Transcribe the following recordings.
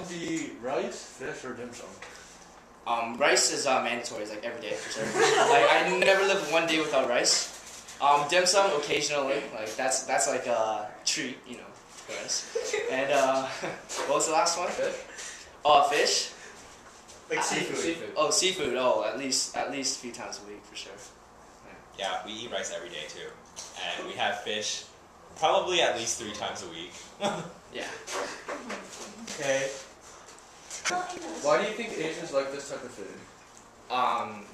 often do you eat rice, fish, or dim sum? Rice is mandatory, it's like every day for sure. Like I never live one day without rice. Dim sum occasionally, like that's like a treat, you know, for us. And what was the last one? Fish. Oh, fish. Like seafood. Oh, seafood. Oh, at least a few times a week for sure. Yeah, we eat rice every day too, and we have fish probably at least 3 times a week. Yeah. Okay. Why do you think Asians like this type of food?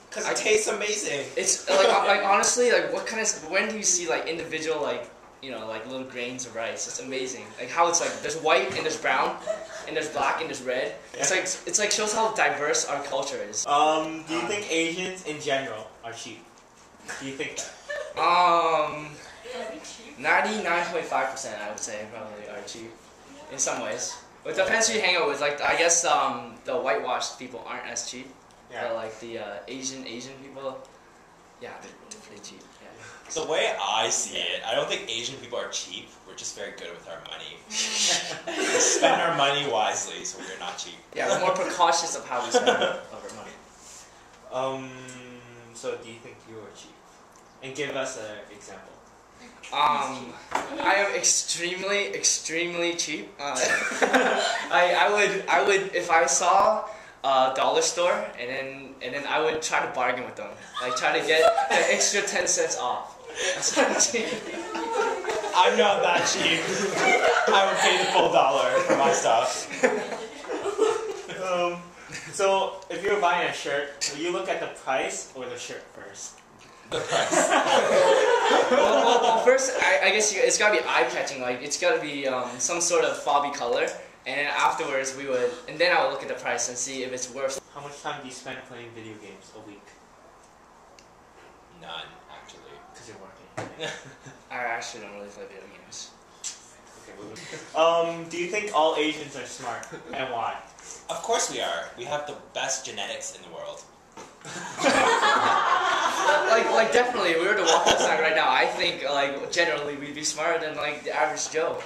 Because it tastes amazing. It's like honestly, like when do you see like individual like like little grains of rice? It's amazing. Like how it's like there's white and there's brown and there's black and there's red. Yeah. It's like shows how diverse our culture is. Do you think Asians in general are cheap? Do you think that? 99.5% I would say probably are cheap in some ways. It depends who you hang out with. Like I guess the whitewashed people aren't as cheap. Yeah. But like the Asian people, yeah, they're definitely cheap. Yeah. The way I see it, I don't think Asian people are cheap. We're just very good with our money. We spend our money wisely, so we're not cheap. Yeah, we're more precautious of how we spend our money. So do you think you are cheap? And give us an example. I am extremely cheap. I would if I saw a dollar store and then I would try to bargain with them, like try to get an extra 10 cents off. That's kind of cheap. I'm not that cheap. I would pay the full $1 for my stuff. So if you were buying a shirt, will you look at the price or the shirt first? The price. well, first I guess it's gotta be eye-catching. Like it's gotta be some sort of fobby color, and then afterwards and then I would look at the price and see if it's worth. How much time do you spend playing video games a week? None, actually. Because you're working. I actually don't really play video games. Okay. Do you think all Asians are smart, and why? Of course we are. We have the best genetics in the world. like definitely, if we were to walk outside right now, I think like generally we'd be smarter than like the average Joe.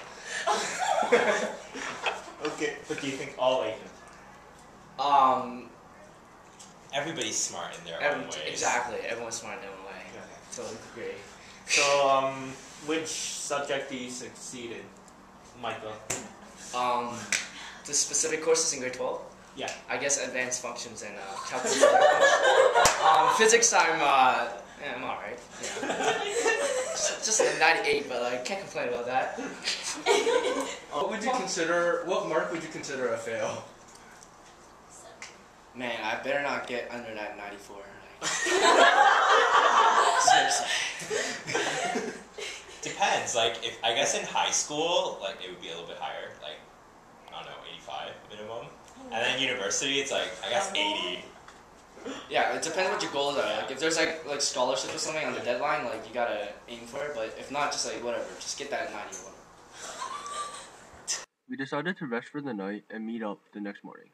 Okay, but do you think all Asians? Everybody's smart in their own ways. Exactly, everyone's smart in their own way. Okay. Totally agree. So, which subject do you succeed in, Michael? The specific courses in grade 12. Yeah. I guess advanced functions and calculus. Physics, I'm alright. Yeah. Just a 98, but I can't complain about that. What mark would you consider a fail? Man, I better not get under that 94. Seriously. Depends. Like, I guess in high school, like it would be a little bit higher. Like, I don't know, 85 minimum. And then university, it's like, I guess 80. Yeah, it depends what your goals are. Like, if there's like scholarship or something on the deadline, like you gotta aim for it. But if not, just like whatever, just get that 91. We decided to rest for the night and meet up the next morning.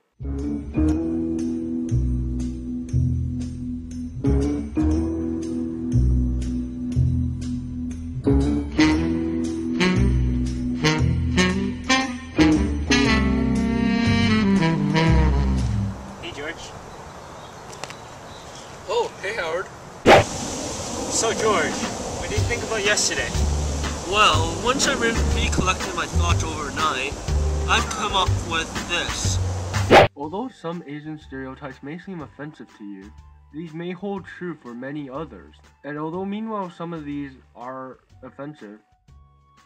So George, what do you think about yesterday? Well, once I recollected my thoughts overnight, I've come up with this. Although some Asian stereotypes may seem offensive to you, these may hold true for many others. And although meanwhile some of these are offensive,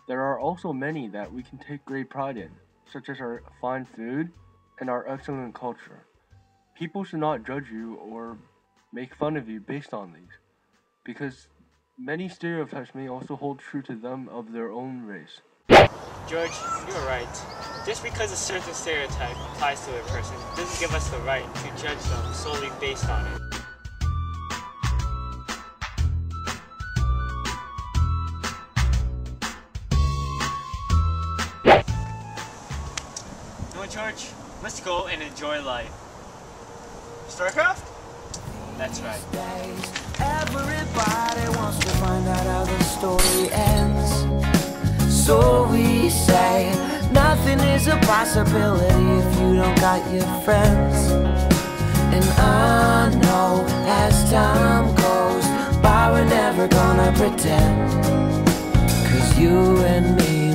there are also many that we can take great pride in, such as our fine food and our excellent culture. People should not judge you or make fun of you based on these, because many stereotypes may also hold true to them of their own race. George, you're right. Just because a certain stereotype applies to a person doesn't give us the right to judge them solely based on it. No, George, let's go and enjoy life. StarCraft? That's right. Everybody wants to find out how the story ends. So we say, nothing is a possibility if you don't got your friends. And I know as time goes by, we're never gonna pretend. 'Cause you and me